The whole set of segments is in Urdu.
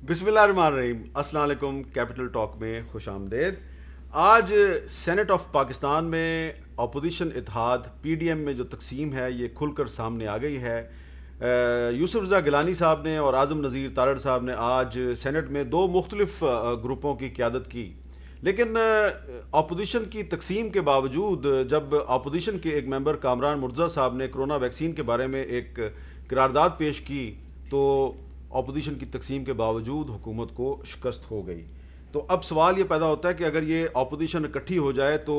بسم اللہ الرحمن الرحیم. السلام علیکم. کیپٹل ٹاک میں خوش آمدید. آج سینٹ آف پاکستان میں اپوزیشن اتحاد پی ڈی ایم میں جو تقسیم ہے یہ کھل کر سامنے آ گئی ہے. یوسف رضا گیلانی صاحب نے اور اعظم نذیر تارڑ صاحب نے آج سینٹ میں دو مختلف گروپوں کی قیادت کی، لیکن اپوزیشن کی تقسیم کے باوجود جب اپوزیشن کے ایک ممبر کامران مرتضیٰ صاحب نے کرونا ویکسین کے بارے میں ایک قرارداد پیش کی تو اپوزیشن کی تقسیم کے باوجود حکومت کو شکست ہو گئی. تو اب سوال یہ پیدا ہوتا ہے کہ اگر یہ اپوزیشن اکٹھی ہو جائے تو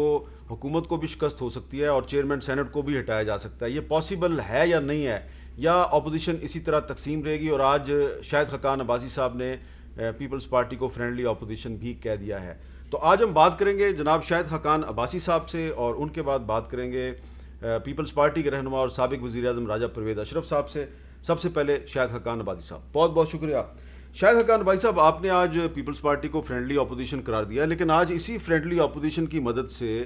حکومت کو بھی شکست ہو سکتی ہے اور چیئرمین سینٹ کو بھی ہٹایا جا سکتا ہے. یہ پاسبل ہے یا نہیں ہے، یا اپوزیشن اسی طرح تقسیم رہے گی؟ اور آج شاہد خاقان عباسی صاحب نے پیپلز پارٹی کو فرینڈلی اپوزیشن بھی کہہ دیا ہے. تو آج ہم بات کریں گے جناب شاہد خاقان عباسی صاحب سے، اور ان کے بعد بات کریں گے پیپلز پارٹی کے رہنما اور سابق وزیر اعظم راجہ پرویز اشرف صاحب سے. سب سے پہلے شاہد خاقان عباسی صاحب، بہت بہت شکریہ. شاہد خاقان عباسی صاحب، آپ نے آج پیپلز پارٹی کو فرینڈلی اپوزیشن قرار دیا، لیکن آج اسی فرینڈلی اپوزیشن کی مدد سے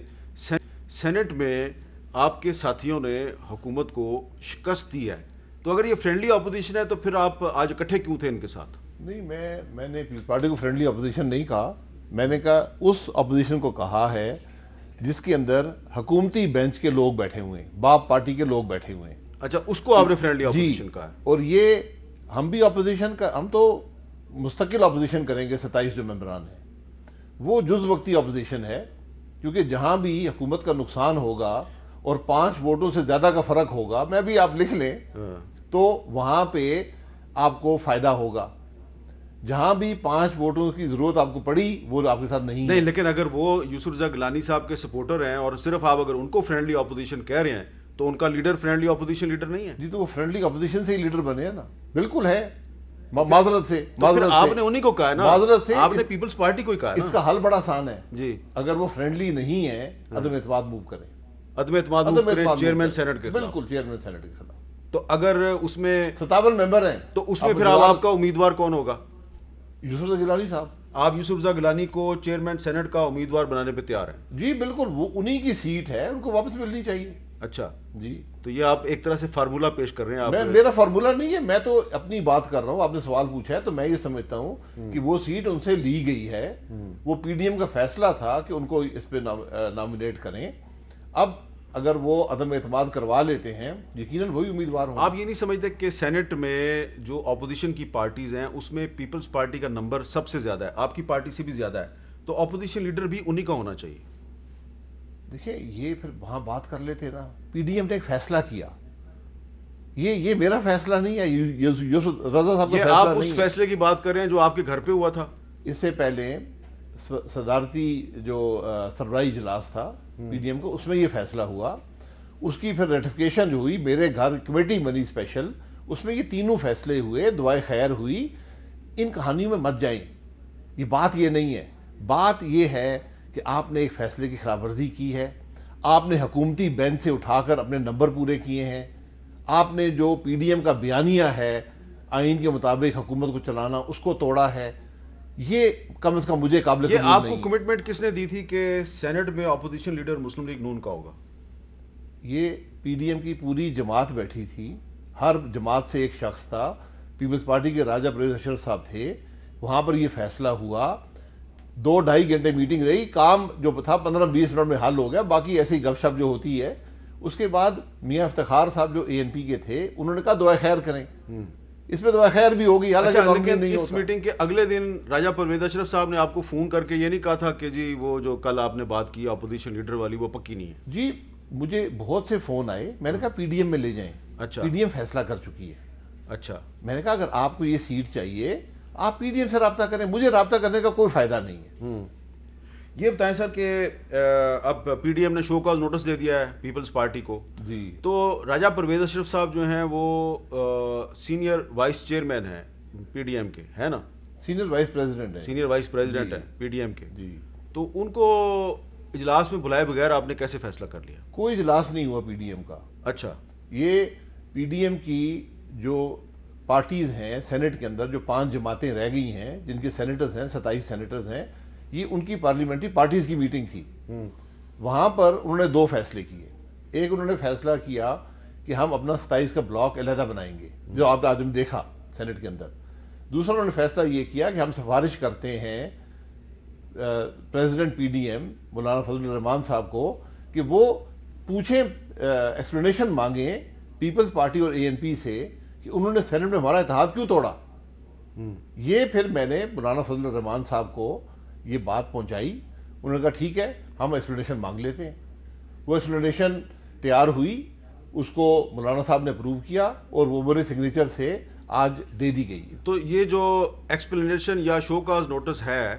سینٹ میں آپ کے ساتھیوں نے حکومت کو شکست دی ہے. تو اگر یہ فرینڈلی اپوزیشن ہے تو پھر آپ آج اکٹھے کیوں تھے ان کے ساتھ؟ نہیں، میں نے پیپلز پارٹی کو فرینڈلی اپوزیشن نہیں کہا. میں نے کہا اس اپوزیشن کو کہا ہے جس کے اندر حکومتی بینچ کے لوگ بیٹھے ہوئے ہیں، باپ پارٹی کے لوگ بیٹھے ہوئے ہیں. اچھا، اس کو آپ نے فرینڈلی اپوزیشن کہا ہے. اور یہ ہم بھی اپوزیشن کا، ہم تو مستقل اپوزیشن کریں گے. 27 جو ممبران ہیں وہ جز وقتی اپوزیشن ہے، کیونکہ جہاں بھی حکومت کا نقصان ہوگا اور 5 ووٹوں سے زیادہ کا فرق ہوگا، میں بھی آپ لکھ لیں تو وہاں پہ آپ کو فائدہ ہوگا. جہاں بھی 5 ووٹوں کی ضرورت آپ کو پڑی وہ آپ کے ساتھ نہیں ہے. لیکن اگر وہ یوسف رضا گیلانی صاحب کے سپورٹر ہیں اور صرف آپ اگر ان کو فرینڈلی اپوزیشن کہہ رہے ہیں تو ان کا لیڈر فرینڈلی اپوزیشن لیڈر نہیں ہے؟ جی تو وہ فرینڈلی اپوزیشن سے ہی لیڈر بنے ہیں نا. بالکل ہے، معذرت سے. آپ نے انہی کو کہا ہے نا، معذرت سے آپ نے پیپلز پارٹی کو ہی کہا ہے. اس کا حل بڑا آسان ہے. جی، اگر وہ فرینڈلی نہیں ہے عدم اعتماد موو کریں. عدم اعتماد چیئرمین سینٹ کے خلاف. بالکل، چیئرمین سینٹ کے خلاف. تو اگر اس میں 57 ممبر ہیں تو اس میں پھر آپ کا امیدوار کون ہوگا؟ یوسف رضا گیلانی صاحب. آپ یوسف رضا گیلانی کو چیئرمین سینٹ کا امیدوار بنانے پہ تیار ہیں؟ جی بالکل، وہ انہی کی سیٹ ہے، ان کو واپس ملنی چاہیے. اچھا جی، تو یہ آپ ایک طرح سے فارمولہ پیش کر رہے ہیں. میرا فارمولہ نہیں ہے، میں تو اپنی بات کر رہا ہوں. آپ نے سوال پوچھا ہے تو میں یہ سمجھتا ہوں کہ وہ سیٹ ان سے لی گئی ہے. وہ پی ڈی ایم کا فیصلہ تھا کہ ان کو اس پہ نامینیٹ کریں. اب اگر وہ عدم اعتماد کروا لیتے ہیں یقیناً وہی امیدوار ہوں. آپ یہ نہیں سمجھتے کہ سینٹ میں جو اپوزیشن کی پارٹیز ہیں اس میں پیپلز پارٹی کا نمبر سب سے زیادہ ہے، آپ کی پارٹی سے بھی زیادہ ہے، تو اپوزیشن لیڈر بھی انہی کا ہونا چاہیے؟ دیکھیں، یہ پھر وہاں بات کر لیتے نا. پی ڈی ایم نے ایک فیصلہ کیا، یہ میرا فیصلہ نہیں ہے، یوسف رضا صاحب کا فیصلہ نہیں ہے. آپ اس فیصلے کی بات کر رہے ہیں جو آپ کے گھر پہ ہوا تھا. اس سے پہلے صدارتی جو سربراہی اجلاس تھا پی ڈی ایم کو، اس میں یہ فیصلہ ہوا. اس کی پھر ریٹیفیکیشن جو ہوئی، میرے گھر کمیٹی بنی اسپیشل، اس میں یہ تینوں فیصلے ہوئے، دعائے خیر ہوئی. ان کہانیوں میں مت جائیں، یہ بات یہ نہیں ہے. بات یہ ہے کہ آپ نے ایک فیصلے کی خلاف ورزی کی ہے. آپ نے حکومتی بینچ سے اٹھا کر اپنے نمبر پورے کیے ہیں. آپ نے جو پی ڈی ایم کا بیانیہ ہے آئین کے مطابق حکومت کو چلانا، اس کو توڑا ہے. یہ کم از کم مجھے قابل قبول نہیں ہے. یہ آپ کو کمٹمنٹ کس نے دی تھی کہ سینٹ میں اپوزیشن لیڈر مسلم لیگ نون کا ہوگا؟ یہ پی ڈی ایم کی پوری جماعت بیٹھی تھی، ہر جماعت سے ایک شخص تھا. پیپلز پارٹی کے راجہ پرویز اشرف صاحب تھے. وہاں پر یہ فیصلہ ہوا. 2-2.5 گھنٹے میٹنگ رہی. کام جو تھا 15-20 منٹ میں حل ہو گیا. باقی ایسی گپ شپ جو ہوتی ہے. اس کے بعد میاں افتخار صاحب جو اے این پی کے تھے، انہوں نے کہا دعائے خیر کریں. اس میں دعائے خیر بھی ہوگی. لیکن اس میٹنگ کے اگلے دن راجہ پرویز اشرف صاحب نے آپ کو فون کر کے یہ نہیں کہا تھا کہ جی وہ جو کل آپ نے بات کی اپوزیشن لیڈر والی وہ پکی نہیں ہے؟ جی مجھے بہت سے فون آئے. میں نے کہا پی ڈی ایم میں لے جائیں. اچھا، پی ڈی ایم فیصلہ کر چکی ہے. اچھا، میں نے کہا اگر آپ کو یہ سیٹ چاہیے آپ پی ڈی ایم سے رابطہ کریں، مجھے رابطہ کرنے کا کوئی فائدہ نہیں ہے. یہ بتائیں سر کہ اب پی ڈی ایم نے شو کاز نوٹس دے دیا ہے پیپلز پارٹی کو. جی، تو راجہ پرویز اشرف صاحب جو ہیں وہ سینئر وائس چیئرمین ہیں پی ڈی ایم کے، ہے نا؟ سینئر وائس پریزیڈنٹ ہے. سینئر وائس پریزیڈنٹ ہیں پی ڈی ایم کے. جی، تو ان کو اجلاس میں بلائے بغیر آپ نے کیسے فیصلہ کر لیا؟ کوئی اجلاس نہیں ہوا پی ڈی ایم کا. اچھا، یہ پی ڈی ایم کی جو پارٹیز ہیں سینٹ کے اندر، جو 5 جماعتیں رہ گئی ہیں جن کے سینیٹرز ہیں، 27 سینیٹرز ہیں، یہ ان کی پارلیمنٹری پارٹیز کی میٹنگ تھی. وہاں پر انہوں نے 2 فیصلے کیے. ایک انہوں نے فیصلہ کیا کہ ہم اپنا 27 کا بلاک علیحدہ بنائیں گے، جو آپ نے آج ہم دیکھا سینٹ کے اندر. دوسرا انہوں نے فیصلہ یہ کیا کہ ہم سفارش کرتے ہیں پریزیڈنٹ پی ڈی ایم مولانا فضل الرحمان صاحب کو کہ وہ پوچھیں، ایکسپلینیشن مانگیں پیپلز پارٹی اور اے این پی سے کہ انہوں نے سینٹ میں ہمارا اتحاد کیوں توڑا. یہ پھر میں نے مولانا فضل الرحمان صاحب کو یہ بات پہنچائی. انہوں نے کہا ٹھیک ہے ہم ایکسپلینیشن مانگ لیتے ہیں. وہ ایکسپلینیشن تیار ہوئی، اس کو مولانا صاحب نے اپروو کیا اور وہ میرے سگنیچر سے آج دے دی گئی. تو یہ جو ایکسپلینیشن یا شو کاز نوٹس ہے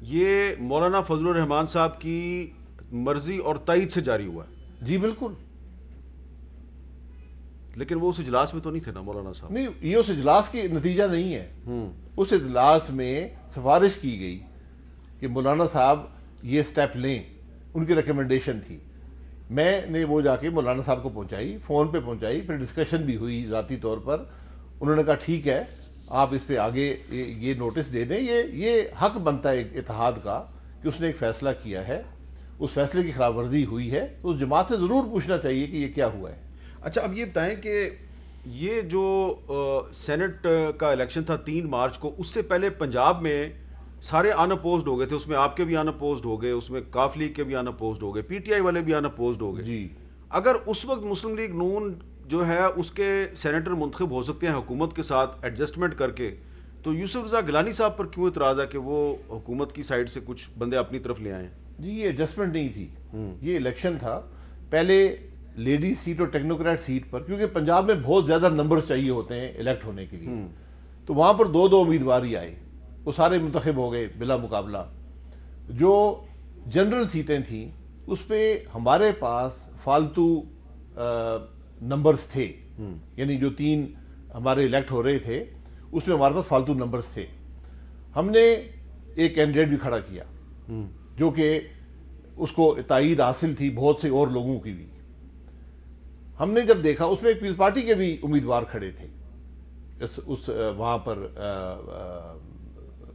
یہ مولانا فضل الرحمان صاحب کی مرضی اور تائید سے جاری ہوا ہے؟ جی بالکل. لیکن وہ اس اجلاس میں تو نہیں تھے نا مولانا صاحب؟ نہیں، یہ اس اجلاس کی نتیجہ نہیں ہے. اس اجلاس میں سفارش کی گئی کہ مولانا صاحب یہ سٹیپ لیں، ان کی ریکمنڈیشن تھی. میں نے وہ جا کے مولانا صاحب کو پہنچائی، فون پہ پہنچائی، پھر ڈسکشن بھی ہوئی ذاتی طور پر. انہوں نے کہا ٹھیک ہے آپ اس پہ آگے یہ نوٹس دے دیں. یہ حق بنتا ہے ایک اتحاد کا کہ اس نے ایک فیصلہ کیا ہے، اس فیصلے کی خلاف ورزی ہوئی ہے تو اس جماعت سے ضرور پوچھنا چاہیے کہ یہ کیا ہوا ہے. اچھا اب یہ بتائیں کہ یہ جو سینٹ کا الیکشن تھا 3 مارچ کو، اس سے پہلے پنجاب میں سارے ان اپوزڈ ہو گئے تھے. اس میں آپ کے بھی ان اپوزڈ ہو گئے، اس میں کاف لیگ کے بھی ان اپوزڈ ہو گئے، پی ٹی آئی والے بھی ان اپوزڈ ہو گئے. جی اگر اس وقت مسلم لیگ نون جو ہے اس کے سینیٹر منتخب ہو سکتے ہیں حکومت کے ساتھ ایڈجسٹمنٹ کر کے، تو یوسف رضا گیلانی صاحب پر کیوں اعتراض ہے کہ وہ حکومت کی سائڈ سے کچھ بندے اپنی طرف لے آئے؟ جی یہ ایڈجسٹمنٹ نہیں تھی، یہ الیکشن تھا. پہلے لیڈیز سیٹ اور ٹیکنوکریٹ سیٹ پر، کیونکہ پنجاب میں بہت زیادہ نمبرز چاہیے ہوتے ہیں الیکٹ ہونے کے لیے، تو وہاں پر 2 امیدوار ہی آئے، وہ سارے منتخب ہو گئے بلا مقابلہ. جو جنرل سیٹیں تھیں اس پہ ہمارے پاس فالتو نمبرز تھے، یعنی جو 3 ہمارے الیکٹ ہو رہے تھے اس میں ہمارے پاس فالتو نمبرز تھے. ہم نے ایک کینڈیڈیٹ بھی کھڑا کیا جو کہ اس کو تائید حاصل تھی بہت سے اور لوگوں کی بھی. ہم نے جب دیکھا اس میں ایک پیپلز پارٹی کے بھی امیدوار کھڑے تھے اس وہاں پر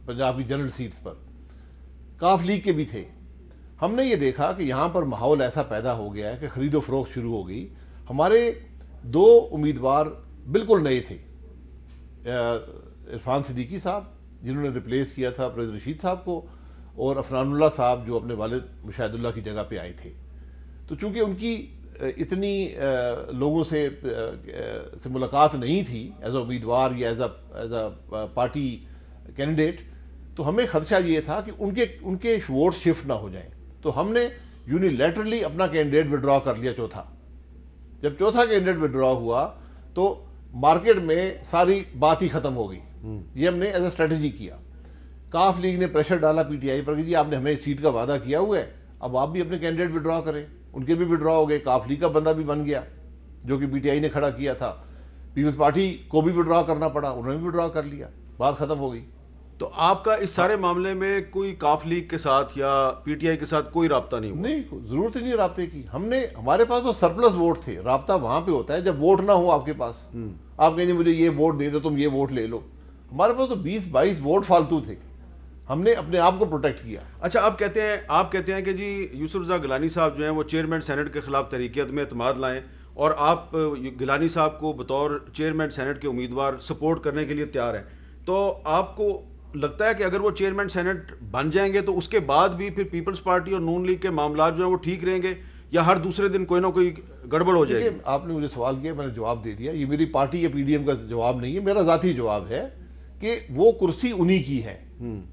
پنجاب کی جنرل سیٹس پر، کاف لیگ کے بھی تھے. ہم نے یہ دیکھا کہ یہاں پر ماحول ایسا پیدا ہو گیا ہے کہ خرید و فروخت شروع ہو گئی. ہمارے 2 امیدوار بالکل نئے تھے، عرفان صدیقی صاحب جنہوں نے ریپلیس کیا تھا پرویز رشید صاحب کو، اور عفنان اللہ صاحب جو اپنے والد مشاہد اللہ کی جگہ پہ آئے تھے. تو چونکہ ان کی اتنی لوگوں سے ملاقات نہیں تھی ایز اے امیدوار یا ایز اے پارٹی کینڈیڈیٹ، تو ہمیں خدشہ یہ تھا کہ ان کے ووٹ شفٹ نہ ہو جائیں. تو ہم نے یونیلیٹرلی اپنا کینڈیڈیٹ وڈرا کر لیا چوتھا. جب چوتھا کینڈیڈیٹ وڈرا ہوا تو مارکیٹ میں ساری بات ہی ختم ہو گئی. یہ ہم نے ایز اے اسٹریٹجی کیا. کاف لیگ نے پریشر ڈالا پی ٹی آئی پر کہ جی آپ نے ہمیں سیٹ کا وعدہ کیا ہوا ہے، اب آپ بھی اپنے کینڈیڈیٹ وڈرا کریں. ان کے بھی وڈرا ہو گئے، کاف لیگ کا بندہ بھی بن گیا جو کہ پی ٹی آئی نے کھڑا کیا تھا. پیپلز پارٹی کو بھی وڈرا کرنا پڑا، انہوں نے بھی وڈرا کر لیا، بات ختم ہو گئی. تو آپ کا اس سارے معاملے میں کوئی کاف لیگ کے ساتھ یا پی ٹی آئی کے ساتھ کوئی رابطہ نہیں ہوا؟ نہیں، ضرورت ہی نہیں رابطے کی. ہمارے پاس تو سرپلس ووٹ تھے. رابطہ وہاں پہ ہوتا ہے جب ووٹ نہ ہو آپ کے پاس. آپ کہیں مجھے یہ ووٹ دے دو، تم یہ ووٹ لے لو. ہمارے پاس تو 20-22 ووٹ فالتو تھے. ہم نے اپنے آپ کو پروٹیکٹ کیا. اچھا آپ کہتے ہیں کہ جی یوسف رضا گیلانی صاحب جو ہیں وہ چیئرمین سینٹ کے خلاف تحریک عدم اعتماد لائیں، اور آپ گیلانی صاحب کو بطور چیئرمین سینٹ کے امیدوار سپورٹ کرنے کے لیے تیار ہیں. تو آپ کو لگتا ہے کہ اگر وہ چیئرمین سینٹ بن جائیں گے تو اس کے بعد بھی پھر پیپلز پارٹی اور نون لیگ کے معاملات جو ہیں وہ ٹھیک رہیں گے، یا ہر دوسرے دن کوئی نہ کوئی گڑبڑ ہو جائے گی؟ آپ نے مجھے سوال کیا، میں نے جواب دے دیا. یہ میری پارٹی یا پی ڈی ایم کا جواب نہیں ہے، میرا ذاتی جواب ہے کہ وہ کرسی انہی کی ہے،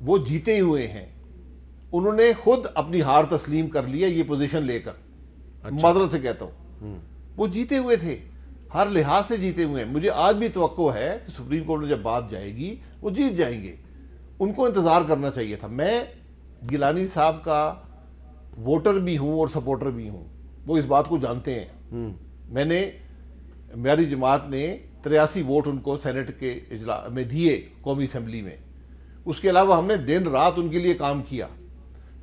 وہ جیتے ہوئے ہیں. انہوں نے خود اپنی ہار تسلیم کر لیا یہ پوزیشن لے کر. معذرت سے کہتا ہوں وہ جیتے ہوئے تھے، ہر لحاظ سے جیتے ہوئے ہیں. مجھے آج بھی توقع ہے کہ سپریم کورٹ میں جب بات جائے گی وہ جیت جائیں گے. ان کو انتظار کرنا چاہیے تھا. میں گیلانی صاحب کا ووٹر بھی ہوں اور سپورٹر بھی ہوں، وہ اس بات کو جانتے ہیں. میری جماعت نے 83 ووٹ ان کو سینٹ کے اجلاس میں دیے قومی اسمبلی میں. اس کے علاوہ ہم نے دن رات ان کے لیے کام کیا.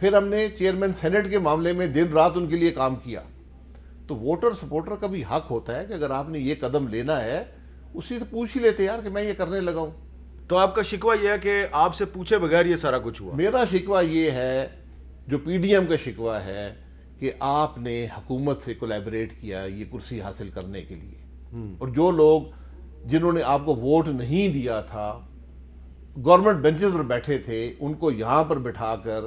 پھر ہم نے چیئرمین سینٹ کے معاملے میں دن رات ان کے لیے کام کیا. تو ووٹر سپورٹر کا بھی حق ہوتا ہے کہ اگر آپ نے یہ قدم لینا ہے اسی سے پوچھ ہی لیتے یار کہ میں یہ کرنے لگا ہوں. تو آپ کا شکوہ یہ ہے کہ آپ سے پوچھے بغیر یہ سارا کچھ ہوا؟ میرا شکوہ یہ ہے، جو پی ڈی ایم کا شکوہ ہے، کہ آپ نے حکومت سے کولیبریٹ کیا یہ کرسی حاصل کرنے کے لیے. اور جو لوگ جنہوں نے آپ کو ووٹ نہیں دیا تھا گورنمنٹ بینچز پر بیٹھے تھے ان کو یہاں پر بٹھا کر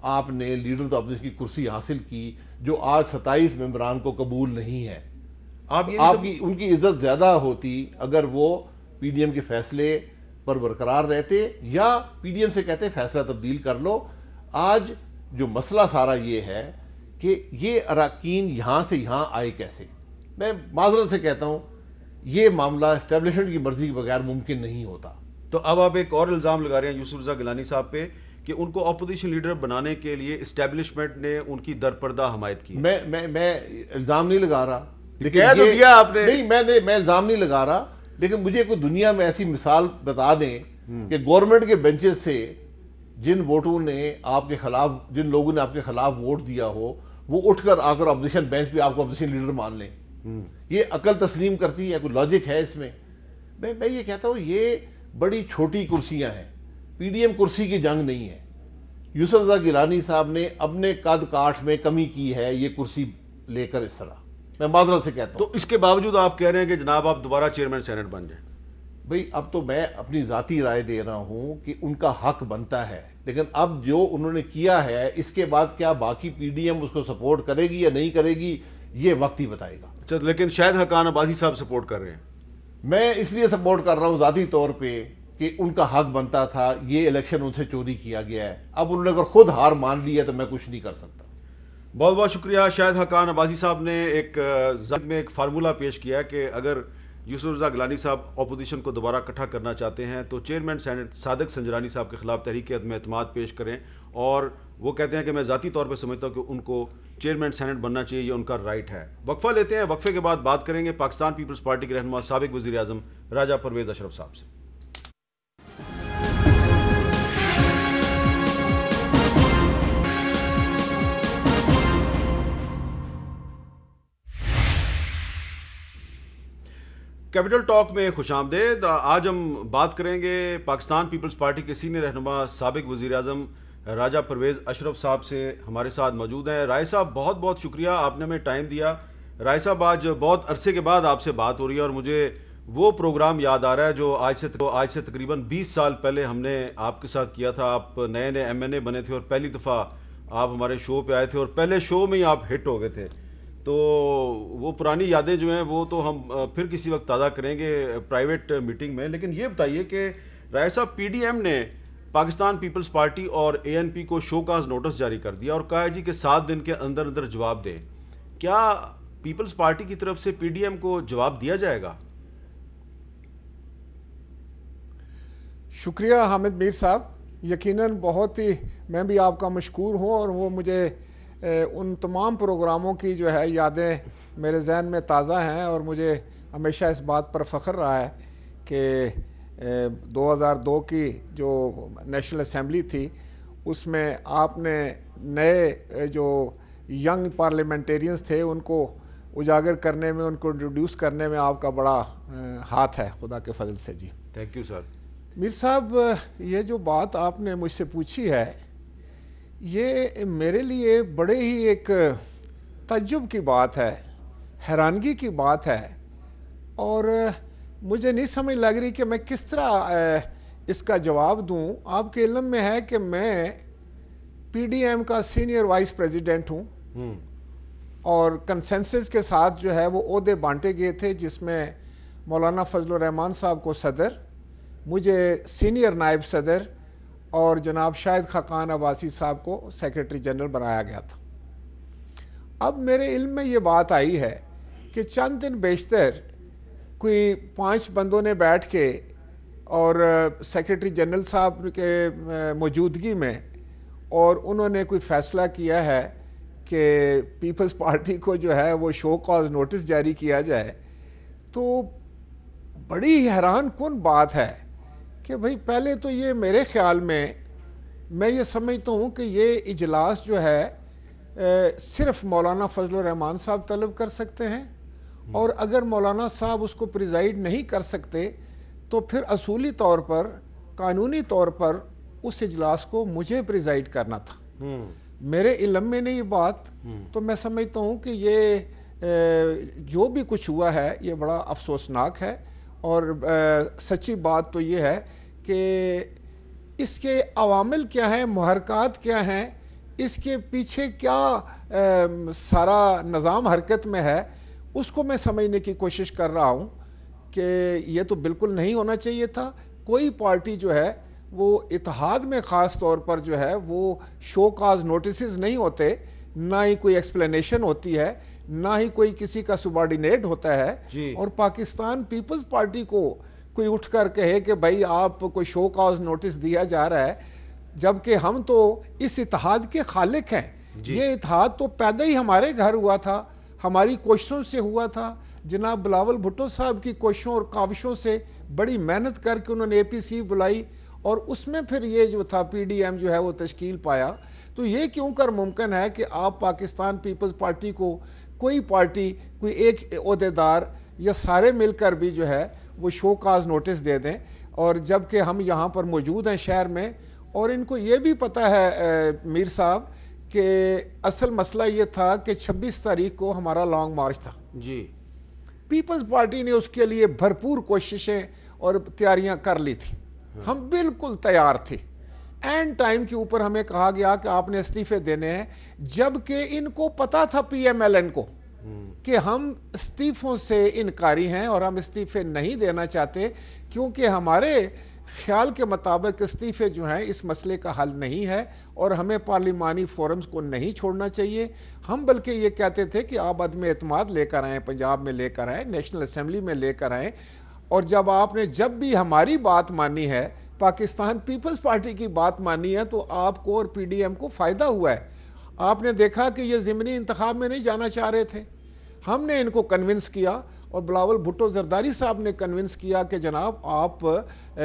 آپ نے لیڈر آف اپوزیشن کی کرسی حاصل کی جو آج 27 ممبران کو قبول نہیں ہے. آپ کی ان کی عزت زیادہ ہوتی اگر وہ پی ڈی ایم کے فیصلے پر برقرار رہتے یا پی ڈی ایم سے کہتے فیصلہ تبدیل کر لو. آج جو مسئلہ سارا یہ ہے کہ یہ اراکین یہاں سے یہاں آئے کیسے. میں معذرت سے کہتا ہوں یہ معاملہ اسٹیبلشمنٹ کی مرضی کے بغیر ممکن نہیں ہوتا. تو اب آپ ایک اور الزام لگا رہے ہیں یوسف رضا گیلانی صاحب پہ کہ ان کو اپوزیشن لیڈر بنانے کے لیے اسٹیبلشمنٹ نے ان کی درپردہ حمایت کی. میں الزام نہیں لگا رہا لیکن کہہ تو دیا آپ نے. نہیں میں الزام نہیں لگا رہا لیکن مجھے کوئی دنیا میں ایسی مثال بتا دیں کہ گورنمنٹ کے بینچز سے جن ووٹوں نے آپ کے خلاف جن لوگوں نے آپ کے خلاف ووٹ دیا ہو وہ اٹھ کر آ کر اپوزیشن بینچ پہ آپ کو اپوزیشن لیڈر مان لیں. یہ عقل تسلیم کرتی ہے, کوئی لاجک ہے اس میں؟ میں یہ کہتا ہوں یہ بڑی چھوٹی کرسیاں ہیں, پی ڈی ایم کرسی کی جنگ نہیں ہے. یوسف رضا گیلانی صاحب نے اپنے قد کاٹھ میں کمی کی ہے یہ کرسی لے کر اس طرح, میں معذرت سے کہتا ہوں. تو اس کے باوجود آپ کہہ رہے ہیں کہ جناب آپ دوبارہ چیئرمین سینٹ بن جائیں. بھئی اب تو میں اپنی ذاتی رائے دے رہا ہوں کہ ان کا حق بنتا ہے, لیکن اب جو انہوں نے کیا ہے اس کے بعد کیا باقی پی ڈی ایم اس کو سپورٹ کرے گی یا نہیں کرے گی یہ وقت ہی بتائے گا. اچھا, لیکن شاہد حقان عباسی صاحب سپورٹ کر رہے ہیں. میں اس لیے سپورٹ کر رہا ہوں ذاتی طور پہ کہ ان کا حق بنتا تھا, یہ الیکشن ان سے چوری کیا گیا ہے. اب انہوں نے اگر خود ہار مان لی ہے تو میں کچھ نہیں کر سکتا. بہت بہت شکریہ. شاہد حقان عباسی صاحب نے ایک ضبط میں ایک فارمولہ پیش کیا کہ اگر یوسف رضا گیلانی صاحب اپوزیشن کو دوبارہ اکٹھا کرنا چاہتے ہیں تو چیئرمین سینٹ صادق سنجرانی صاحب کے خلاف تحریک عدم اعتماد پیش کریں, اور وہ کہتے ہیں کہ میں ذاتی طور پہ سمجھتا ہوں کہ ان کو چیئرمین سینٹ بننا چاہیے, یہ ان کا رائٹ ہے. وقفہ لیتے ہیں, وقفے کے بعد بات کریں گے پاکستان پیپلز پارٹی کے رہنما سابق وزیر اعظم راجہ پرویز اشرف صاحب سے. کیپٹل ٹاک میں خوش آمدید. آج ہم بات کریں گے پاکستان پیپلز پارٹی کے سینئر رہنما سابق وزیر اعظم راجہ پرویز اشرف صاحب سے. ہمارے ساتھ موجود ہیں. رائے صاحب بہت بہت شکریہ, آپ نے ہمیں ٹائم دیا. رائے صاحب آج بہت عرصے کے بعد آپ سے بات ہو رہی ہے اور مجھے وہ پروگرام یاد آ رہا ہے جو آج سے تقریباً 20 سال پہلے ہم نے آپ کے ساتھ کیا تھا. آپ نئے نئے ایم این اے بنے تھے اور پہلی دفعہ آپ ہمارے شو پہ آئے تھے اور پہلے شو میں ہی آپ ہٹ ہو گئے تھے. تو وہ پرانی یادیں جو ہیں وہ تو ہم پھر کسی وقت تازہ کریں گے پرائیویٹ میٹنگ میں. لیکن یہ بتائیے کہ رائے صاحب پی ڈی ایم نے پاکستان پیپلز پارٹی اور اے این پی کو شو کاز نوٹس جاری کر دیا اور کہا ہے جی کہ 7 دن کے اندر اندر جواب دیں. کیا پیپلز پارٹی کی طرف سے پی ڈی ایم کو جواب دیا جائے گا؟ شکریہ حامد میر صاحب. یقیناً بہت ہی میں بھی آپ کا مشکور ہوں, اور وہ مجھے ان تمام پروگراموں کی جو ہے یادیں میرے ذہن میں تازہ ہیں, اور مجھے ہمیشہ اس بات پر فخر رہا ہے کہ 2002 کی جو نیشنل اسمبلی تھی اس میں آپ نے نئے جو ینگ پارلیمنٹیرینز تھے ان کو اجاگر کرنے میں, ان کو انٹروڈیوس کرنے میں آپ کا بڑا ہاتھ ہے, خدا کے فضل سے. جی تھینک یو سر. میر صاحب, یہ جو بات آپ نے مجھ سے پوچھی ہے یہ میرے لیے بڑے ہی ایک تعجب کی بات ہے, حیرانگی کی بات ہے, اور مجھے نہیں سمجھ لگ رہی کہ میں کس طرح اس کا جواب دوں. آپ کے علم میں ہے کہ میں پی ڈی ایم کا سینئر وائس پریزیڈنٹ ہوں, اور کنسنسس کے ساتھ جو ہے وہ عہدے بانٹے گئے تھے جس میں مولانا فضل الرحمان صاحب کو صدر, مجھے سینئر نائب صدر اور جناب شاہد حقان عباسی صاحب کو سیکریٹری جنرل بنایا گیا تھا. اب میرے علم میں یہ بات آئی ہے کہ چند دن بیشتر کوئی 5 بندوں نے بیٹھ کے اور سیکریٹری جنرل صاحب کے موجودگی میں, اور انہوں نے کوئی فیصلہ کیا ہے کہ پیپلز پارٹی کو جو ہے وہ شو کاز نوٹس جاری کیا جائے. تو بڑی حیران کن بات ہے کہ بھئی پہلے تو یہ میرے خیال میں یہ سمجھتا ہوں کہ یہ اجلاس جو ہے صرف مولانا فضل الرحمان صاحب طلب کر سکتے ہیں, اور اگر مولانا صاحب اس کو پریزائیڈ نہیں کر سکتے تو پھر اصولی طور پر قانونی طور پر اس اجلاس کو مجھے پریزائیڈ کرنا تھا. میرے علم میں نہیں یہ بات, تو میں سمجھتا ہوں کہ یہ جو بھی کچھ ہوا ہے یہ بڑا افسوسناک ہے. اور سچی بات تو یہ ہے کہ اس کے عوامل کیا ہیں، محرکات کیا ہیں، اس کے پیچھے کیا سارا نظام حرکت میں ہے، اس کو میں سمجھنے کی کوشش کر رہا ہوں کہ یہ تو بالکل نہیں ہونا چاہیے تھا۔ کوئی پارٹی جو ہے وہ اتحاد میں خاص طور پر جو ہے وہ شو کاز نوٹسز نہیں ہوتے، نہ ہی کوئی ایکسپلینیشن ہوتی ہے، نہ ہی کوئی کسی کا سبارڈینیٹ ہوتا ہے۔ اور پاکستان پیپلز پارٹی کو کوئی اٹھ کر کہے کہ بھائی آپ کو شو کاز نوٹس دیا جا رہا ہے، جبکہ ہم تو اس اتحاد کے خالق ہیں۔ یہ اتحاد تو پیدا ہی ہمارے گھر ہوا تھا، ہماری کوششوں سے ہوا تھا، جناب بلاول بھٹو صاحب کی کوششوں اور کاوشوں سے، بڑی محنت کر کے انہوں نے APC بلائی، اور اس میں پھر یہ جو تھا PDM جو ہے وہ تشکیل پایا۔ تو یہ کیوں کر ممکن ہے کہ آپ پاکستان پیپلز پارٹی کو کوئی پارٹی، کوئی ایک عہدیدار یا سارے مل کر بھی جو ہے وہ شو کاز نوٹس دے دیں، اور جبکہ ہم یہاں پر موجود ہیں شہر میں، اور ان کو یہ بھی پتہ ہے میر صاحب کہ اصل مسئلہ یہ تھا کہ 26 تاریخ کو ہمارا لانگ مارچ تھا۔ پیپلز پارٹی نے اس کے لیے بھرپور کوششیں اور تیاریاں کر لی تھی، ہم بالکل تیار تھے۔ اینڈ ٹائم کے اوپر ہمیں کہا گیا کہ آپ نے استعفے دینے ہیں، جبکہ ان کو پتا تھا PMLN کو کہ ہم استعفوں سے انکاری ہیں اور ہم استعفے نہیں دینا چاہتے، کیونکہ ہمارے خیال کے مطابق استعفے جو ہیں اس مسئلے کا حل نہیں ہے، اور ہمیں پارلیمانی فورمز کو نہیں چھوڑنا چاہیے۔ ہم بلکہ یہ کہتے تھے کہ آپ عدم اعتماد لے کر آئیں، پنجاب میں لے کر آئیں، نیشنل اسمبلی میں لے کر آئیں، اور جب آپ نے جب بھی ہماری بات مانی ہے، پاکستان پیپلز پارٹی کی بات مانی ہے، تو آپ کو اور PDM کو فائدہ ہوا ہے۔ آپ نے دیکھا کہ یہ ضمنی انتخاب میں نہیں جانا چاہ رہے تھے، ہم نے ان کو کنونس کیا، اور بلاول بھٹو زرداری صاحب نے کنونس کیا کہ جناب آپ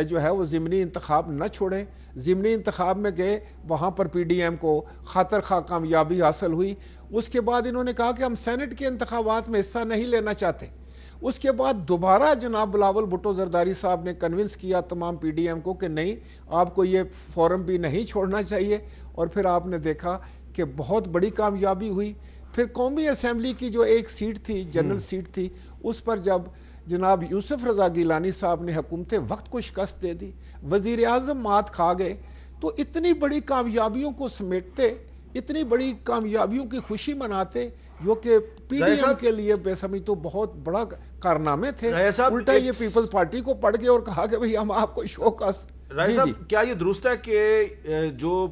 جو ہے وہ ضمنی انتخاب نہ چھوڑیں۔ ضمنی انتخاب میں گئے، وہاں پر PDM کو خاطر خواہ کامیابی حاصل ہوئی۔ اس کے بعد انہوں نے کہا کہ ہم سینٹ کے انتخابات میں حصہ نہیں لینا چاہتے۔ اس کے بعد دوبارہ جناب بلاول بھٹو زرداری صاحب نے کنونس کیا تمام PDM کو کہ نہیں، آپ کو یہ فورم بھی نہیں چھوڑنا چاہیے، اور پھر آپ نے دیکھا کہ بہت بڑی کامیابی ہوئی۔ پھر قومی اسمبلی کی جو ایک سیٹ تھی، جنرل سیٹ تھی، اس پر جب جناب یوسف رضا گیلانی صاحب نے حکومت وقت کو شکست دے دی، وزیر اعظم مات کھا گئے، تو اتنی بڑی کامیابیوں کو سمیٹتے، اتنی بڑی کامیابیوں کی خوشی مناتے، جو کہ PDM کے لیے بے سمی تو بہت بڑا کارنامے تھے، الٹا یہ پیپلز پارٹی کو پڑھ گئے اور کہا کہ بھئی ہم آپ کو شوکاس۔ رائے صاحب، کیا یہ درست ہے کہ جو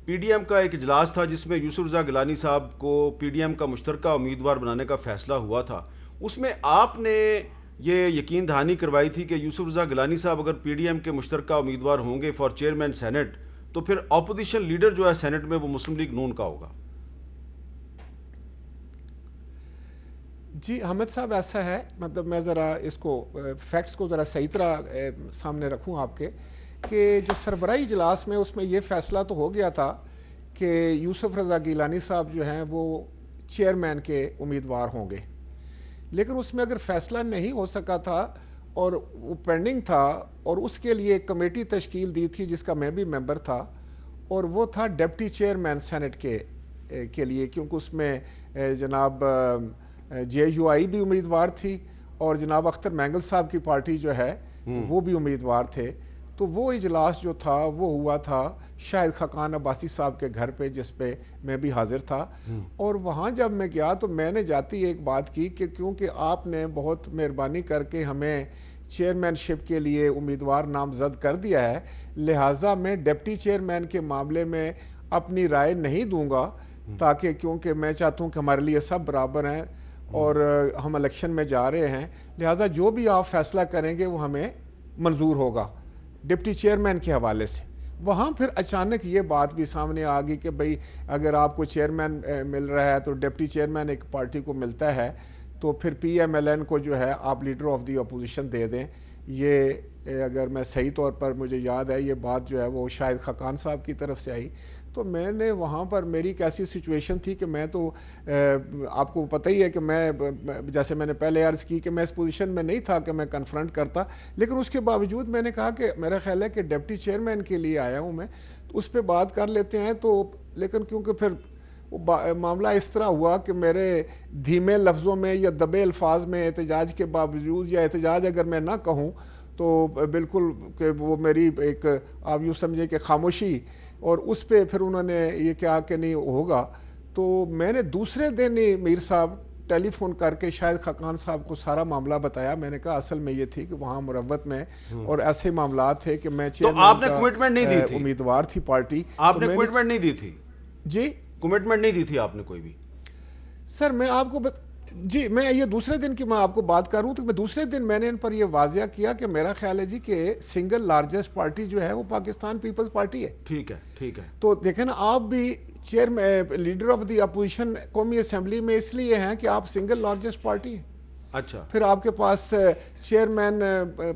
PDM کا ایک اجلاس تھا جس میں یوسف رضا گیلانی صاحب کو PDM کا مشترکہ امیدوار بنانے کا فیصلہ ہوا تھا، اس میں آپ نے یہ یقین دہانی کروائی تھی کہ یوسف رضا گیلانی صاحب اگر PDM کے مشترکہ امیدوار ہوں گے فار چیئرمین سینٹ، تو پھر اپوزیشن لیڈر جو ہے سینٹ میں وہ مسلم لیگ نون کا ہوگا؟ جی حمد صاحب، ایسا ہے، مطلب میں ذرا اس کو فیکٹس کو ذرا صحیح طرح سامنے رکھوں آپ کے، کہ جو سربراہی اجلاس میں اس میں یہ فیصلہ تو ہو گیا تھا کہ یوسف رضا گیلانی صاحب جو ہیں وہ چیئرمین کے امیدوار ہوں گے، لیکن اس میں اگر فیصلہ نہیں ہو سکا تھا اور وہ پینڈنگ تھا، اور اس کے لیے ایک کمیٹی تشکیل دی تھی جس کا میں بھی ممبر تھا، اور وہ تھا ڈپٹی چیئرمین سینٹ کے لیے، کیونکہ اس میں جناب JUI بھی امیدوار تھی، اور جناب اختر مینگل صاحب کی پارٹی جو ہے وہ بھی امیدوار تھے۔ تو وہ اجلاس جو تھا وہ ہوا تھا شاہد خاقان عباسی صاحب کے گھر پہ، جس پہ میں بھی حاضر تھا، اور وہاں جب میں گیا تو میں نے جاتی ایک بات کی کہ کیونکہ آپ نے بہت مہربانی کر کے ہمیں چیئرمین شپ کے لیے امیدوار نامزد کر دیا ہے، لہٰذا میں ڈپٹی چیئرمین کے معاملے میں اپنی رائے نہیں دوں گا، تاکہ کیونکہ میں چاہتا ہوں کہ ہمارے لیے سب برابر ہیں اور ہم الیکشن میں جا رہے ہیں، لہٰذا جو بھی آپ فیصلہ کریں گے وہ ہمیں منظور ہوگا ڈپٹی چیئرمین کے حوالے سے۔ وہاں پھر اچانک یہ بات بھی سامنے آ گئی کہ بھئی اگر آپ کو چیئرمین مل رہا ہے تو ڈپٹی چیئرمین ایک پارٹی کو ملتا ہے، تو پھر PMLN کو جو ہے آپ لیڈر آف دی اپوزیشن دے دیں۔ یہ اگر میں صحیح طور پر مجھے یاد ہے یہ بات جو ہے وہ شاہد خاقان صاحب کی طرف سے آئی، تو میں نے وہاں پر میری ایک ایسی سچویشن تھی کہ میں تو آپ کو پتہ ہی ہے کہ میں جیسے میں نے پہلے عرض کی کہ میں اس پوزیشن میں نہیں تھا کہ میں کنفرنٹ کرتا، لیکن اس کے باوجود میں نے کہا کہ میرا خیال ہے کہ ڈپٹی چیئرمین کے لیے آیا ہوں میں، تو اس پہ بات کر لیتے ہیں۔ تو لیکن کیونکہ پھر معاملہ اس طرح ہوا کہ میرے دھیمے لفظوں میں یا دبے الفاظ میں احتجاج کے باوجود، یا احتجاج اگر میں نہ کہوں تو بالکل کہ وہ میری ایک آپ یوں سمجھیں کہ خاموشی، اور اس پہ پھر انہوں نے یہ کہا کہ نہیں ہوگا. تو میں نے دوسرے دن ہی میر صاحب ٹیلی فون کر کے شاہد خاقان صاحب کو سارا معاملہ بتایا. میں نے کہا اصل میں یہ تھی کہ وہاں مروت میں اور ایسے معاملات تھے کہ میں آپ نے کمٹمنٹ نہیں دی تھی؟ امیدوار تھی پارٹی. آپ نے کمٹمنٹ نہیں دی تھی؟ جی کمٹمنٹ نہیں دی تھی آپ نے کوئی بھی؟ سر میں آپ کو جی میں یہ دوسرے دن کی میں آپ کو بات کروں تو میں دوسرے دن میں نے ان پر یہ واضح کیا کہ میرا خیال ہے جی کہ سنگل لارجسٹ پارٹی جو ہے وہ پاکستان پیپلز پارٹی ہے. ٹھیک ہے ٹھیک ہے. تو دیکھیں نا آپ بھی لیڈر آف دی اپوزیشن قومی اسمبلی میں اس لیے ہیں کہ آپ سنگل لارجسٹ پارٹی ہیں. اچھا. پھر آپ کے پاس چیئرمین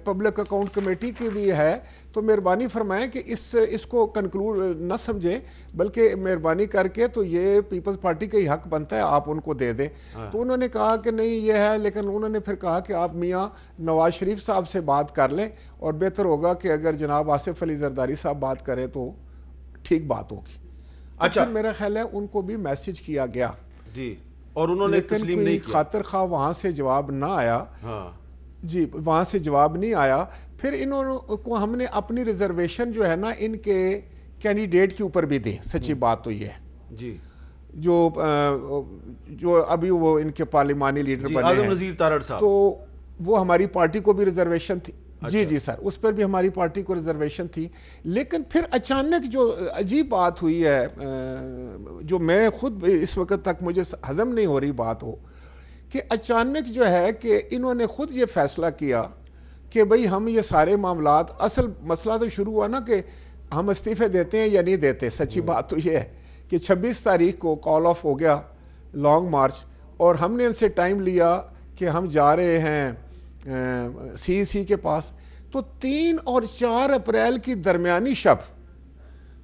پبلک اکاؤنٹ کمیٹی کی بھی ہے. تو مہربانی فرمائیں کہ اس کو کنکلوڈ نہ سمجھیں بلکہ مہربانی کر کے تو یہ پیپلز پارٹی کا ہی حق بنتا ہے آپ ان کو دے دیں. تو انہوں نے کہا کہ نہیں یہ ہے، لیکن انہوں نے پھر کہا کہ آپ میاں نواز شریف صاحب سے بات کر لیں اور بہتر ہوگا کہ اگر جناب آصف علی زرداری صاحب بات کریں تو ٹھیک بات ہوگی. اچھا. میرا خیال ہے ان کو بھی میسج کیا گیا جی، اور انہوں نے تسلیم نہیں کیا. خاطر خواہ وہاں سے جواب نہ آیا. جی وہاں سے جواب نہیں آیا. پھر انہوں کو ہم نے اپنی ریزرویشن جو ہے نا ان کے کینڈیڈیٹ کے اوپر بھی دی. سچی بات تو یہ ہے جی، جو ابھی وہ ان کے پارلیمانی لیڈر بنے ہیں اعظم نذیر تارڑ صاحب، تو وہ ہماری پارٹی کو بھی ریزرویشن تھی. جی جی سر، اس پر بھی ہماری پارٹی کو ریزرویشن تھی. لیکن پھر اچانک جو عجیب بات ہوئی ہے، جو میں خود اس وقت تک مجھے ہضم نہیں ہو رہی بات ہو، کہ اچانک جو ہے کہ انہوں نے خود یہ فیصلہ کیا کہ بھئی ہم یہ سارے معاملات، اصل مسئلہ تو شروع ہوا نا کہ ہم استعفے دیتے ہیں یا نہیں دیتے. سچی بات تو یہ ہے کہ 26 تاریخ کو کال آف ہو گیا لانگ مارچ، اور ہم نے ان سے ٹائم لیا کہ ہم جا رہے ہیں سی کے پاس. تو 3 اور 4 اپریل کی درمیانی شب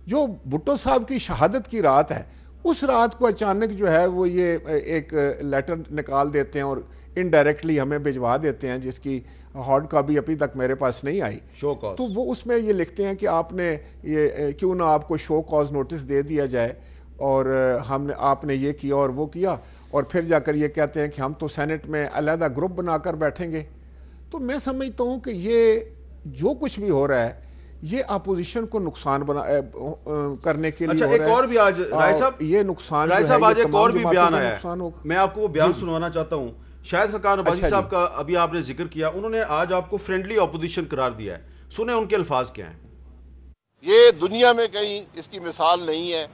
جو بھٹو صاحب کی شہادت کی رات ہے، اس رات کو اچانک جو ہے وہ یہ ایک لیٹر نکال دیتے ہیں اور انڈائریکٹلی ہمیں بھجوا دیتے ہیں، جس کی ہارڈ کاپی ابھی تک میرے پاس نہیں آئی. تو وہ اس میں یہ لکھتے ہیں کہ آپ نے یہ کیوں نہ آپ کو شو کاز نوٹس دے دیا جائے، اور آپ نے یہ کیا اور وہ کیا، اور پھر جا کر یہ کہتے ہیں کہ ہم تو سینٹ میں علیحدہ گروپ بنا کر بیٹھیں گے. تو میں سمجھتا ہوں کہ یہ جو کچھ بھی ہو رہا ہے یہ اپوزیشن کو نقصان کرنے کے لیے ہو رہا ہے. ایک اور بھی آج رائے صاحب، یہ نقصان رائے صاحب آج ایک اور بھی بیان آیا ہے، میں آپ کو وہ بیان جی سنوانا چاہتا ہوں. شاہد خاقان عباسی صاحب کا ابھی آپ نے ذکر کیا، انہوں نے آج آپ کو فرینڈلی اپوزیشن قرار دیا ہے. سنیں ان کے الفاظ کیا ہیں. یہ دنیا میں کہیں اس کی مثال نہیں ہے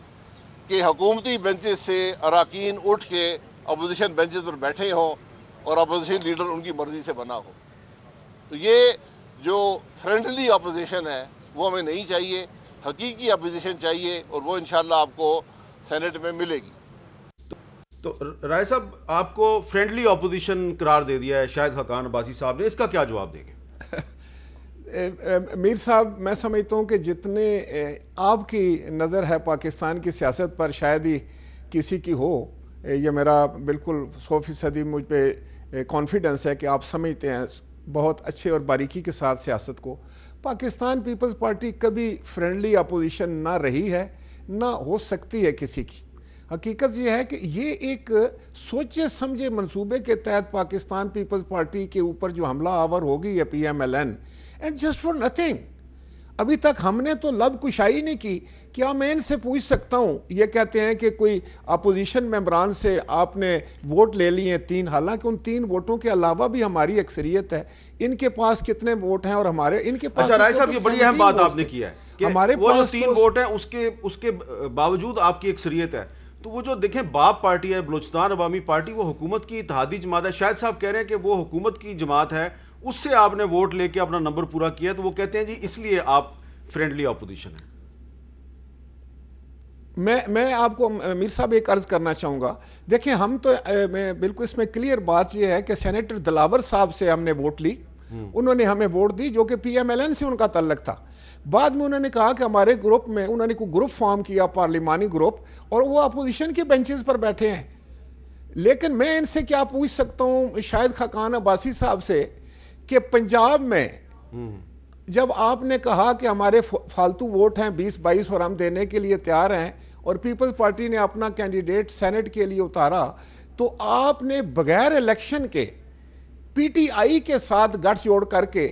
کہ حکومتی بینچز سے اراکین اٹھ کے اپوزیشن بینچز پر بیٹھے ہوں اور اپوزیشن لیڈر ان کی مرضی سے بنا ہو. تو یہ جو فرینڈلی اپوزیشن ہے وہ ہمیں نہیں چاہیے، حقیقی اپوزیشن چاہیے، اور وہ انشاءاللہ آپ کو سینٹ میں ملے گی. تو رائے صاحب آپ کو فرینڈلی اپوزیشن قرار دے دیا ہے شاہد خاقان عباسی صاحب نے، اس کا کیا جواب دیں گے؟ میر صاحب میں سمجھتا ہوں کہ جتنے آپ کی نظر ہے پاکستان کی سیاست پر شاید ہی کسی کی ہو. یہ میرا بالکل 100% مجھ پہ کانفیڈنس ہے کہ آپ سمجھتے ہیں بہت اچھے اور باریکی کے ساتھ سیاست کو. پاکستان پیپلز پارٹی کبھی فرینڈلی اپوزیشن نہ رہی ہے، نہ ہو سکتی ہے کسی کی. حقیقت یہ ہے کہ یہ ایک سوچے سمجھے منصوبے کے تحت پاکستان پیپلز پارٹی کے اوپر جو حملہ آور ہوگی ہے PMLN، and just for nothing. ابھی تک ہم نے تو لب کشائی نہیں کی. کیا میں ان سے پوچھ سکتا ہوں، یہ کہتے ہیں کہ کوئی اپوزیشن ممبران سے آپ نے ووٹ لے لیے 3، حالانکہ ان 3 ووٹوں کے علاوہ بھی ہماری اکثریت ہے. ان کے پاس کتنے ووٹ ہیں اور ہمارے ان کے پاس. اچھا رائے صاحب، یہ بڑی اہم بات آپ نے کی ہے کہ ہمارے وہ جو پاس 3 ووٹ ہیں اس کے باوجود آپ کی اکثریت ہے. تو وہ جو دیکھیں باپ پارٹی ہے، بلوچستان عوامی پارٹی، وہ حکومت کی اتحادی جماعت ہے. شاہد صاحب کہہ رہے ہیں کہ وہ حکومت کی جماعت ہے، اس سے آپ نے ووٹ لے کے اپنا نمبر پورا کیا. تو وہ کہتے ہیں جی اس لیے آپ فرینڈلی اپوزیشن ہیں. میں آپ کو میر صاحب ایک عرض کرنا چاہوں گا. دیکھیں ہم تو میں بالکل اس میں کلیئر بات یہ ہے کہ سینیٹر دلاور صاحب سے ہم نے ووٹ لی، انہوں نے ہمیں ووٹ دی جو کہ PMLN سے ان کا تعلق تھا. بعد میں انہوں نے کہا کہ ہمارے گروپ میں انہوں نے کوئی گروپ فارم کیا، پارلیمانی گروپ، اور وہ اپوزیشن کے بینچز پر بیٹھے ہیں. لیکن میں ان سے کیا پوچھ سکتا ہوں شاہد خاقان عباسی صاحب سے کہ پنجاب میں جب آپ نے کہا کہ ہمارے فالتو ووٹ ہیں 20-22 اور ہم دینے کے لیے تیار ہیں، اور پیپلز پارٹی نے اپنا کینڈیڈیٹ سینٹ کے لیے اتارا، تو آپ نے بغیر الیکشن کے PTI کے ساتھ گٹھ جوڑ کر کے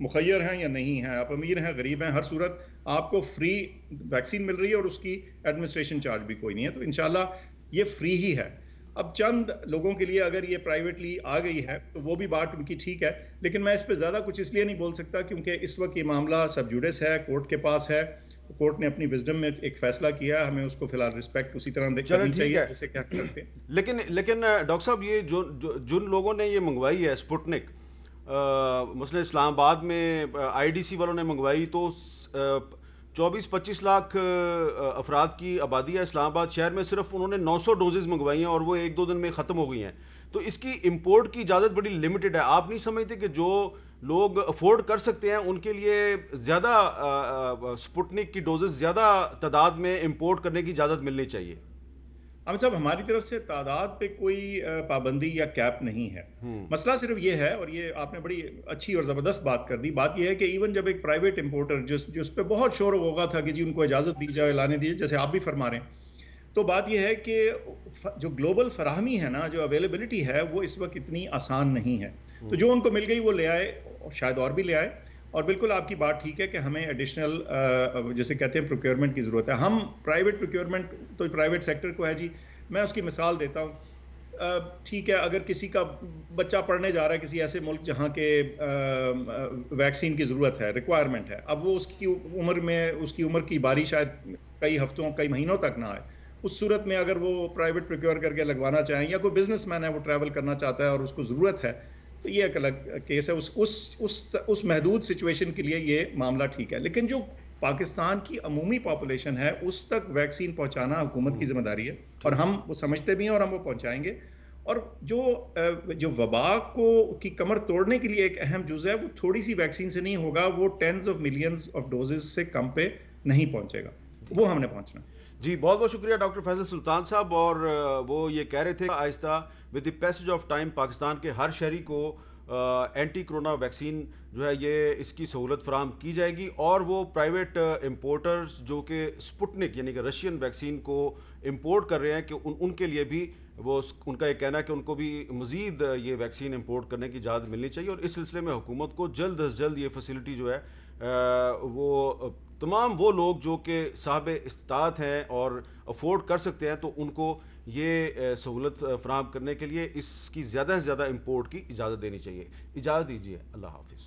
مخیر ہیں یا نہیں ہیں, آپ امیر ہیں غریب ہیں, ہر صورت آپ کو فری ویکسین مل رہی ہے اور اس کی ایڈمنسٹریشن چارج بھی کوئی نہیں ہے, تو انشاءاللہ یہ فری ہی ہے. اب چند لوگوں کے لیے اگر یہ پرائیویٹلی آ گئی ہے تو وہ بھی بات ان کی ٹھیک ہے, لیکن میں اس پہ زیادہ کچھ اس لیے نہیں بول سکتا کیونکہ اس وقت یہ معاملہ سب جوڈس ہے, کورٹ کے پاس ہے, کورٹ نے اپنی وزڈم میں ایک فیصلہ کیا ہے, ہمیں اس کو فی الحال رسپیکٹ اسی طرح کرنی چاہیے جیسے کیا کرتے ہیں. لیکن ڈاکٹر صاحب یہ جن لوگوں نے یہ منگوائی ہے اسپوٹنک, مثلا اسلام آباد میں آئی ڈی سی والوں نے منگوائی تو 24-25 لاکھ افراد کی آبادی ہے اسلام آباد شہر میں, صرف انہوں نے 900 ڈوزز منگوائی ہیں اور وہ 1-2 دن میں ختم ہو گئی ہیں, تو اس کی امپورٹ کی اجازت بڑی لمیٹڈ ہے. آپ نہیں سمجھتے کہ جو لوگ افورڈ کر سکتے ہیں ان کے لیے زیادہ اسپوٹنک کی ڈوزز زیادہ تعداد میں امپورٹ کرنے کی اجازت ملنی چاہیے؟ حامد صاحب, ہماری طرف سے تعداد پہ کوئی پابندی یا کیپ نہیں ہے, مسئلہ صرف یہ ہے, اور یہ آپ نے بڑی اچھی اور زبردست بات کر دی, بات یہ ہے کہ ایون جب ایک پرائیویٹ امپورٹر جو اس پہ بہت شور ہوگا تھا کہ جی ان کو اجازت دی جائے, لانے دی جائے, جیسے آپ بھی فرما رہے ہیں, تو بات یہ ہے کہ جو گلوبل فراہمی ہے نا, جو اویلیبلٹی ہے وہ اس وقت اتنی آسان نہیں ہے, تو جو ان کو مل گئی وہ لے آئے, شاید اور بھی لے آئے, اور بالکل آپ کی بات ٹھیک ہے کہ ہمیں ایڈیشنل جیسے کہتے ہیں پروکیورمنٹ کی ضرورت ہے. ہم پرائیویٹ پروکیورمنٹ تو پرائیویٹ سیکٹر کو ہے جی, میں اس کی مثال دیتا ہوں, ٹھیک ہے اگر کسی کا بچہ پڑھنے جا رہا ہے کسی ایسے ملک جہاں کے ویکسین کی ضرورت ہے, ریکوائرمنٹ ہے, اب وہ اس کی عمر کی باری شاید کئی ہفتوں کئی مہینوں تک نہ آئے, اس صورت میں اگر وہ پرائیویٹ پروکیور کر کے لگوانا چاہیں, یا کوئی بزنس مین ہے وہ ٹریول کرنا چاہتا ہے اور اس کو ضرورت ہے, تو یہ ایک الگ کیس ہے, اس محدود سچویشن کے لیے یہ معاملہ ٹھیک ہے. لیکن جو پاکستان کی عمومی پاپولیشن ہے اس تک ویکسین پہنچانا حکومت کی ذمہ داری ہے, اور ہم وہ سمجھتے بھی ہیں اور ہم وہ پہنچائیں گے. اور جو وبا کی کمر توڑنے کے لیے ایک اہم جز ہے, وہ تھوڑی سی ویکسین سے نہیں ہوگا, وہ tens of millions of doses سے کم پہ نہیں پہنچے گا, وہ ہم نے پہنچنا. جی بہت بہت شکریہ ڈاکٹر فیصل سلطان صاحب. اور وہ یہ کہہ رہے تھے آہستہ with the passage of time Pakistan کے ہر شہری کو اینٹی کرونا ویکسین جو ہے یہ اس کی سہولت فراہم کی جائے گی, اور وہ پرائیویٹ امپورٹرز جو کہ اسپوٹنک یعنی کہ رشین ویکسین کو امپورٹ کر رہے ہیں کہ ان کے لیے بھی وہ ان کا یہ کہنا ہے کہ ان کو بھی مزید یہ ویکسین امپورٹ کرنے کی اجازت ملنی چاہیے, اور اس سلسلے میں حکومت کو جلد از جلد یہ فیسلٹی جو ہے وہ تمام وہ لوگ جو کہ صاحب استطاعت ہیں اور افورڈ کر سکتے ہیں تو ان کو یہ سہولت فراہم کرنے کے لیے اس کی زیادہ سے زیادہ امپورٹ کی اجازت دینی چاہیے. اجازت دیجیے, اللہ حافظ.